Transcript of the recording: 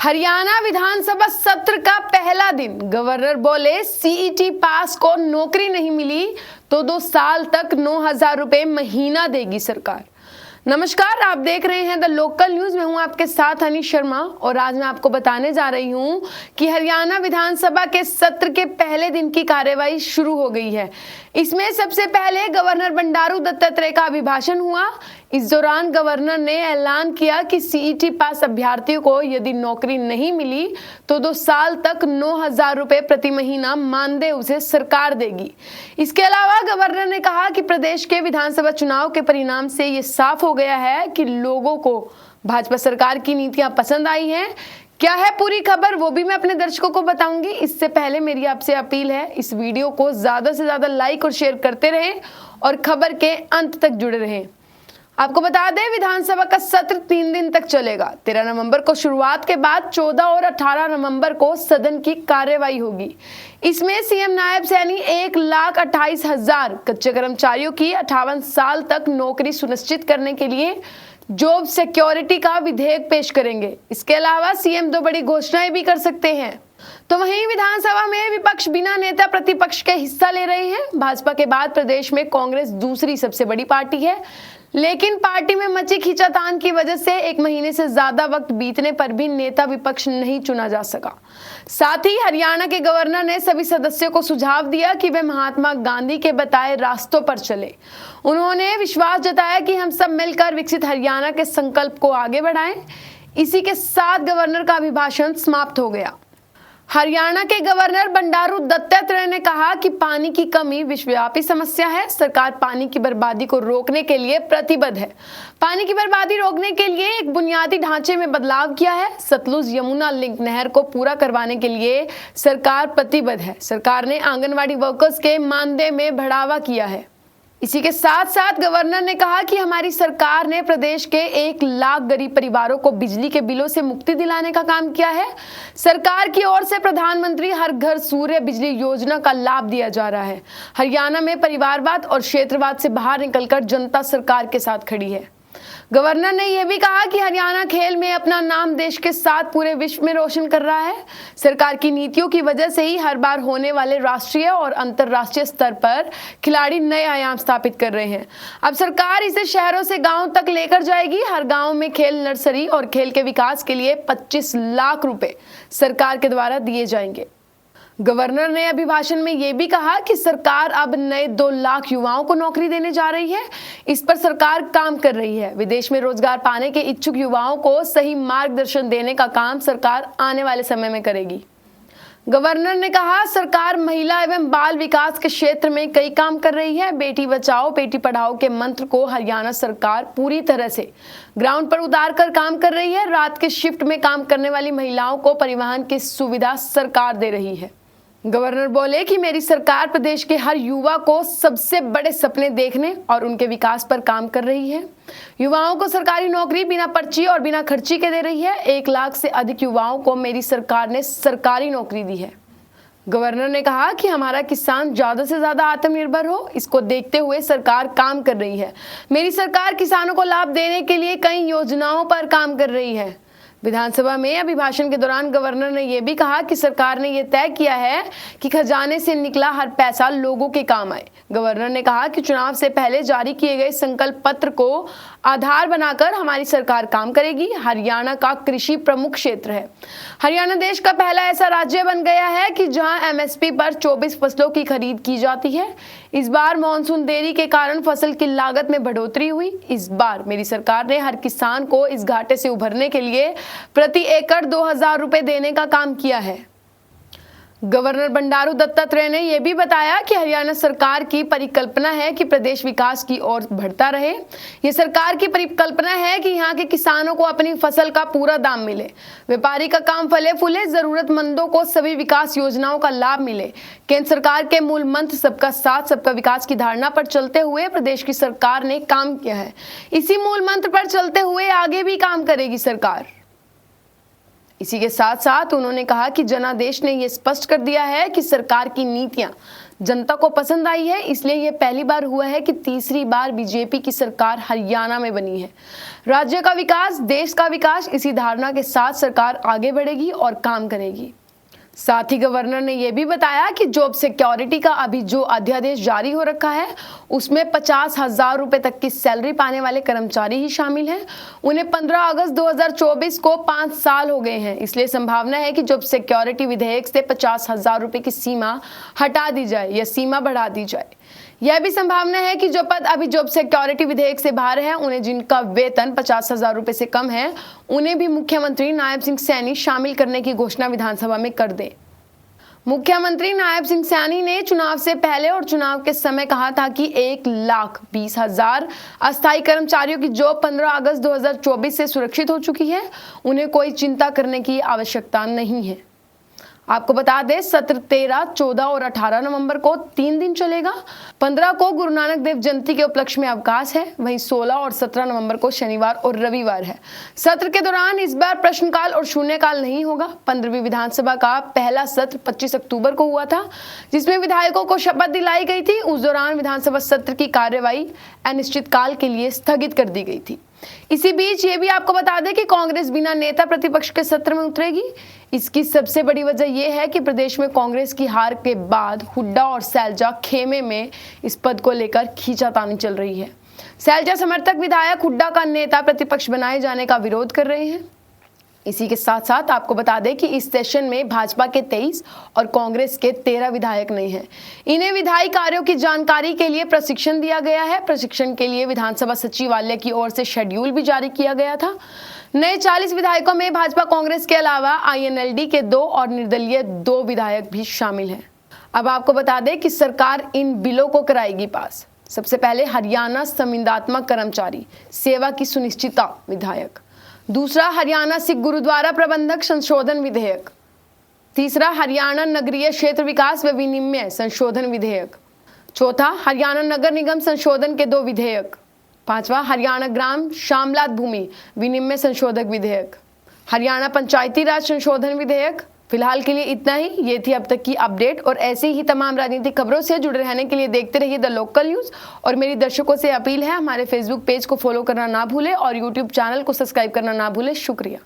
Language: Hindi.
हरियाणा विधानसभा सत्र का पहला दिन गवर्नर बोले सीईटी पास को नौकरी नहीं मिली तो 2 साल तक 9,000 रुपए महीना देगी सरकार। नमस्कार, आप देख रहे हैं द लोकल न्यूज। मैं हूं आपके साथ अनीश शर्मा और आज मैं आपको बताने जा रही हूं कि हरियाणा विधानसभा के सत्र के पहले दिन की कार्यवाही शुरू हो गई है। इसमें सबसे पहले गवर्नर बंडारू दत्तात्रेय का अभिभाषण हुआ। इस दौरान गवर्नर ने ऐलान किया कि सीईटी पास अभ्यर्थियों को यदि नौकरी नहीं मिली तो 2 साल तक 9,000 रुपए प्रति महीना मानदेय उसे सरकार देगी। इसके अलावा गवर्नर ने कहा कि प्रदेश के विधानसभा चुनाव के परिणाम से ये साफ हो गया है कि लोगों को भाजपा सरकार की नीतियां पसंद आई हैं। क्या है पूरी खबर, वो भी मैं अपने दर्शकों को बताऊंगी। इससे पहले मेरी आपसे अपील है, इस वीडियो को ज्यादा से ज्यादा लाइक और शेयर करते रहें और खबर के अंत तक जुड़े रहें। आपको बता दें, विधानसभा का सत्र 3 दिन तक चलेगा। 13 नवंबर को शुरुआत के बाद 14 और 18 नवंबर को सदन की कार्यवाही होगी। इसमें सीएम नायब सैनी 1,28,000 कच्चे कर्मचारियों की 58 साल तक नौकरी सुनिश्चित करने के लिए जॉब सिक्योरिटी का विधेयक पेश करेंगे। इसके अलावा सीएम 2 बड़ी घोषणाएं भी कर सकते हैं। तो वहीं विधानसभा में विपक्ष बिना नेता प्रतिपक्ष के हिस्सा ले रहे हैं। भाजपा के बाद प्रदेश में कांग्रेस दूसरी सबसे बड़ी पार्टी है, लेकिन पार्टी में मची खींचातान की वजह से 1 महीने से ज्यादा वक्त बीतने पर भी नेता विपक्ष नहीं चुना जा सका। साथ ही हरियाणा के गवर्नर ने सभी सदस्यों को सुझाव दिया कि वे महात्मा गांधी के बताए रास्तों पर चले। उन्होंने विश्वास जताया कि हम सब मिलकर विकसित हरियाणा के संकल्प को आगे बढ़ाएं। इसी के साथ गवर्नर का अभिभाषण समाप्त हो गया। हरियाणा के गवर्नर बंडारू दत्तात्रेय ने कहा कि पानी की कमी विश्वव्यापी समस्या है। सरकार पानी की बर्बादी को रोकने के लिए प्रतिबद्ध है। पानी की बर्बादी रोकने के लिए एक बुनियादी ढांचे में बदलाव किया है। सतलुज यमुना लिंक नहर को पूरा करवाने के लिए सरकार प्रतिबद्ध है। सरकार ने आंगनवाड़ी वर्कर्स के मानदेय में बढ़ावा किया है। इसी के साथ साथ गवर्नर ने कहा कि हमारी सरकार ने प्रदेश के 1 लाख गरीब परिवारों को बिजली के बिलों से मुक्ति दिलाने का काम किया है। सरकार की ओर से प्रधानमंत्री हर घर सूर्य बिजली योजना का लाभ दिया जा रहा है। हरियाणा में परिवारवाद और क्षेत्रवाद से बाहर निकलकर जनता सरकार के साथ खड़ी है। गवर्नर ने यह भी कहा कि हरियाणा खेल में अपना नाम देश के साथ पूरे विश्व में रोशन कर रहा है। सरकार की नीतियों की वजह से ही हर बार होने वाले राष्ट्रीय और अंतर्राष्ट्रीय स्तर पर खिलाड़ी नए आयाम स्थापित कर रहे हैं। अब सरकार इसे शहरों से गांव तक लेकर जाएगी। हर गांव में खेल नर्सरी और खेल के विकास के लिए 25 लाख रुपए सरकार के द्वारा दिए जाएंगे। गवर्नर ने अभिभाषण में यह भी कहा कि सरकार अब नए 2 लाख युवाओं को नौकरी देने जा रही है। इस पर सरकार काम कर रही है। विदेश में रोजगार पाने के इच्छुक युवाओं को सही मार्गदर्शन देने का काम सरकार आने वाले समय में करेगी। गवर्नर ने कहा, सरकार महिला एवं बाल विकास के क्षेत्र में कई काम कर रही है। बेटी बचाओ बेटी पढ़ाओ के मंत्र को हरियाणा सरकार पूरी तरह से ग्राउंड पर उतार कर काम कर रही है। रात के शिफ्ट में काम करने वाली महिलाओं को परिवहन की सुविधा सरकार दे रही है। गवर्नर बोले कि मेरी सरकार प्रदेश के हर युवा को सबसे बड़े सपने देखने और उनके विकास पर काम कर रही है। युवाओं को सरकारी नौकरी बिना पर्ची और बिना खर्ची के दे रही है। 1 लाख से अधिक युवाओं को मेरी सरकार ने सरकारी नौकरी दी है। गवर्नर ने कहा कि हमारा किसान ज्यादा से ज्यादा आत्मनिर्भर हो, इसको देखते हुए सरकार काम कर रही है। मेरी सरकार किसानों को लाभ देने के लिए कई योजनाओं पर काम कर रही है। विधानसभा में अभिभाषण के दौरान गवर्नर ने यह भी कहा कि सरकार ने यह तय किया है कि खजाने से निकला हर पैसा लोगों के काम आए। गवर्नर ने कहा कि चुनाव से पहले जारी किए गए संकल्प पत्र को आधार बनाकर हमारी सरकार काम करेगी। हरियाणा का कृषि प्रमुख क्षेत्र है। हरियाणा देश का पहला ऐसा राज्य बन गया है कि जहां एमएसपी पर 24 फसलों की खरीद की जाती है। इस बार मानसून देरी के कारण फसल की लागत में बढ़ोतरी हुई। इस बार मेरी सरकार ने हर किसान को इस घाटे से उभरने के लिए प्रति एकड़ 2,000 रुपए देने का काम किया है। गवर्नर बंडारू दत्तात्रेय ने यह भी बताया कि हरियाणा सरकार की परिकल्पना है कि प्रदेश विकास की ओर बढ़ता रहे। ये सरकार की परिकल्पना है कि यहाँ के किसानों को अपनी फसल का पूरा दाम मिले, व्यापारी का काम फले फूले, जरूरतमंदों को सभी विकास योजनाओं का लाभ मिले। केंद्र सरकार के मूल मंत्र सबका साथ सबका विकास की धारणा पर चलते हुए प्रदेश की सरकार ने काम किया है। इसी मूल मंत्र पर चलते हुए आगे भी काम करेगी सरकार। इसी के साथ साथ उन्होंने कहा कि जनादेश ने यह स्पष्ट कर दिया है कि सरकार की नीतियां जनता को पसंद आई है, इसलिए यह पहली बार हुआ है कि तीसरी बार बीजेपी की सरकार हरियाणा में बनी है। राज्य का विकास, देश का विकास, इसी धारणा के साथ सरकार आगे बढ़ेगी और काम करेगी। साथ ही गवर्नर ने यह भी बताया कि जॉब सिक्योरिटी का अभी जो अध्यादेश जारी हो रखा है उसमें 50,000 रुपए तक की सैलरी पाने वाले कर्मचारी ही शामिल हैं। उन्हें 15 अगस्त 2024 को 5 साल हो गए हैं, इसलिए संभावना है कि जॉब सिक्योरिटी विधेयक से 50,000 रुपए की सीमा हटा दी जाए या सीमा बढ़ा दी जाए। यह भी संभावना है कि जो पद अभी जॉब सिक्योरिटी विधेयक से बाहर है, उन्हें जिनका वेतन 50,000 रुपए से कम है, उन्हें भी मुख्यमंत्री नायब सिंह सैनी शामिल करने की घोषणा विधानसभा में कर दे। मुख्यमंत्री नायब सिंह सैनी ने चुनाव से पहले और चुनाव के समय कहा था कि 1,20,000 अस्थायी कर्मचारियों की जॉब 15 अगस्त 2024 से सुरक्षित हो चुकी है, उन्हें कोई चिंता करने की आवश्यकता नहीं है। आपको बता दें, सत्र 13, 14 और 18 नवंबर को 3 दिन चलेगा। 15 को गुरु नानक देव जयंती के उपलक्ष्य में अवकाश है, वहीं 16 और 17 नवंबर को शनिवार और रविवार है। सत्र के दौरान इस बार प्रश्नकाल और शून्यकाल नहीं होगा। 15वीं विधानसभा का पहला सत्र 25 अक्टूबर को हुआ था, जिसमें विधायकों को शपथ दिलाई गई थी। उस दौरान विधानसभा सत्र की कार्यवाही अनिश्चितकाल के लिए स्थगित कर दी गई थी। इसी बीच ये भी आपको बता दें कि कांग्रेस बिना नेता प्रतिपक्ष के सत्र में उतरेगी। इसकी सबसे बड़ी वजह यह है कि प्रदेश में कांग्रेस की हार के बाद हुड्डा और सैलजा खेमे में इस पद को लेकर खींचातानी चल रही है। सैलजा समर्थक विधायक हुड्डा का नेता प्रतिपक्ष बनाए जाने का विरोध कर रहे हैं। इसी के साथ साथ आपको बता दें कि इस सेशन में भाजपा के 23 और कांग्रेस के 13 विधायक नहीं हैं। इन्हें विधायी कार्यों की जानकारी के लिए प्रशिक्षण दिया गया है। प्रशिक्षण के लिए विधानसभा सचिवालय की ओर से शेड्यूल भी जारी किया गया था। नए 40 विधायकों में भाजपा कांग्रेस के अलावा INLD के 2 और निर्दलीय 2 विधायक भी शामिल हैं। अब आपको बता दें कि सरकार इन बिलों को कराएगी पास। सबसे पहले हरियाणा संविदात्मक कर्मचारी सेवा की सुनिश्चितता विधेयक, दूसरा हरियाणा सिख गुरुद्वारा प्रबंधक संशोधन विधेयक, तीसरा हरियाणा नगरीय क्षेत्र विकास व विनिमय संशोधन विधेयक, चौथा हरियाणा नगर निगम संशोधन के 2 विधेयक, पांचवा हरियाणा ग्राम शामलात भूमि विनिमय संशोधक विधेयक, हरियाणा पंचायती राज संशोधन विधेयक। फिलहाल के लिए इतना ही। ये थी अब तक की अपडेट, और ऐसे ही तमाम राजनीतिक खबरों से जुड़े रहने के लिए देखते रहिए द लोकल न्यूज़। और मेरी दर्शकों से अपील है, हमारे फेसबुक पेज को फॉलो करना ना भूलें और यूट्यूब चैनल को सब्सक्राइब करना ना भूलें। शुक्रिया।